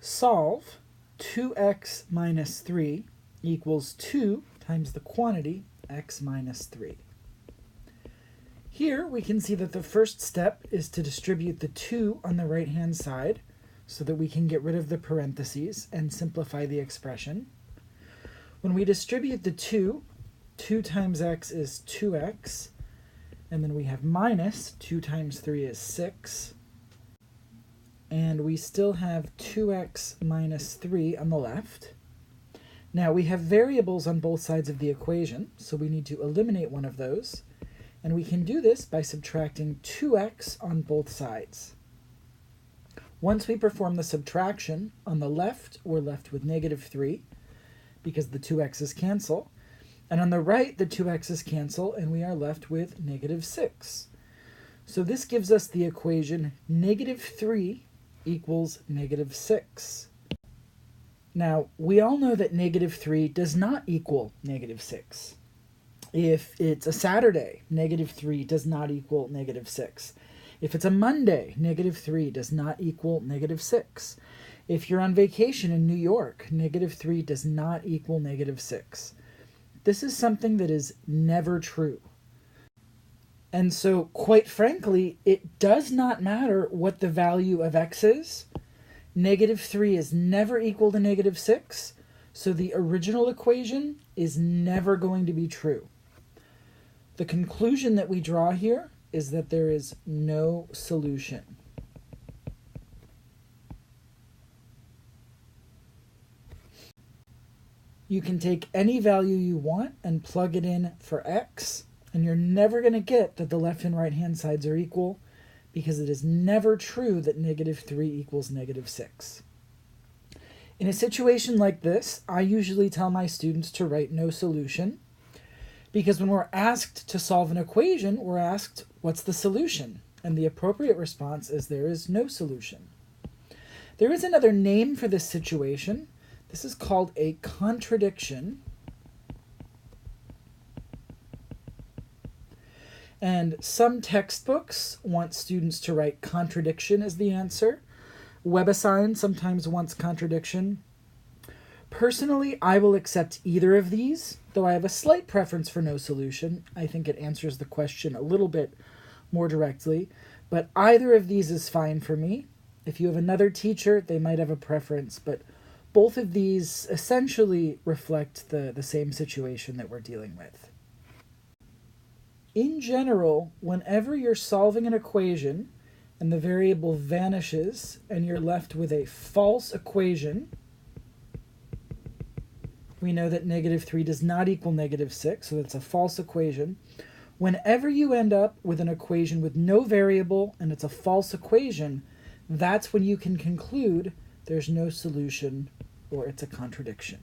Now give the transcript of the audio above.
Solve 2x minus 3 equals 2 times the quantity x minus 3. Here we can see that the first step is to distribute the 2 on the right-hand side so that we can get rid of the parentheses and simplify the expression. When we distribute the 2 times x is 2x, and then we have minus 2 times 3 is 6. And we still have 2x minus 3 on the left. Now we have variables on both sides of the equation, so we need to eliminate one of those. And we can do this by subtracting 2x on both sides. Once we perform the subtraction, on the left, we're left with negative 3, because the 2x's cancel. And on the right, the 2x's cancel, and we are left with negative 6. So this gives us the equation negative 3 equals negative 6. Now, we all know that negative 3 does not equal negative 6. If it's a Saturday, negative 3 does not equal negative 6. If it's a Monday, negative 3 does not equal negative 6. If you're on vacation in New York, negative 3 does not equal negative 6. This is something that is never true. And so, quite frankly, it does not matter what the value of x is. Negative 3 is never equal to negative 6, so the original equation is never going to be true. The conclusion that we draw here is that there is no solution. You can take any value you want and plug it in for x, and you're never going to get that the left and right hand sides are equal, because it is never true that negative 3 equals negative 6. In a situation like this, I usually tell my students to write no solution, because when we're asked to solve an equation, we're asked, what's the solution? And the appropriate response is there is no solution. There is another name for this situation. This is called a contradiction. And some textbooks want students to write contradiction as the answer. WebAssign sometimes wants contradiction. Personally, I will accept either of these, though I have a slight preference for no solution. I think it answers the question a little bit more directly, but either of these is fine for me. If you have another teacher, they might have a preference, but both of these essentially reflect the same situation that we're dealing with. In general, whenever you're solving an equation and the variable vanishes and you're left with a false equation, we know that negative 3 does not equal negative 6, so that's a false equation. Whenever you end up with an equation with no variable and it's a false equation, that's when you can conclude there's no solution or it's a contradiction.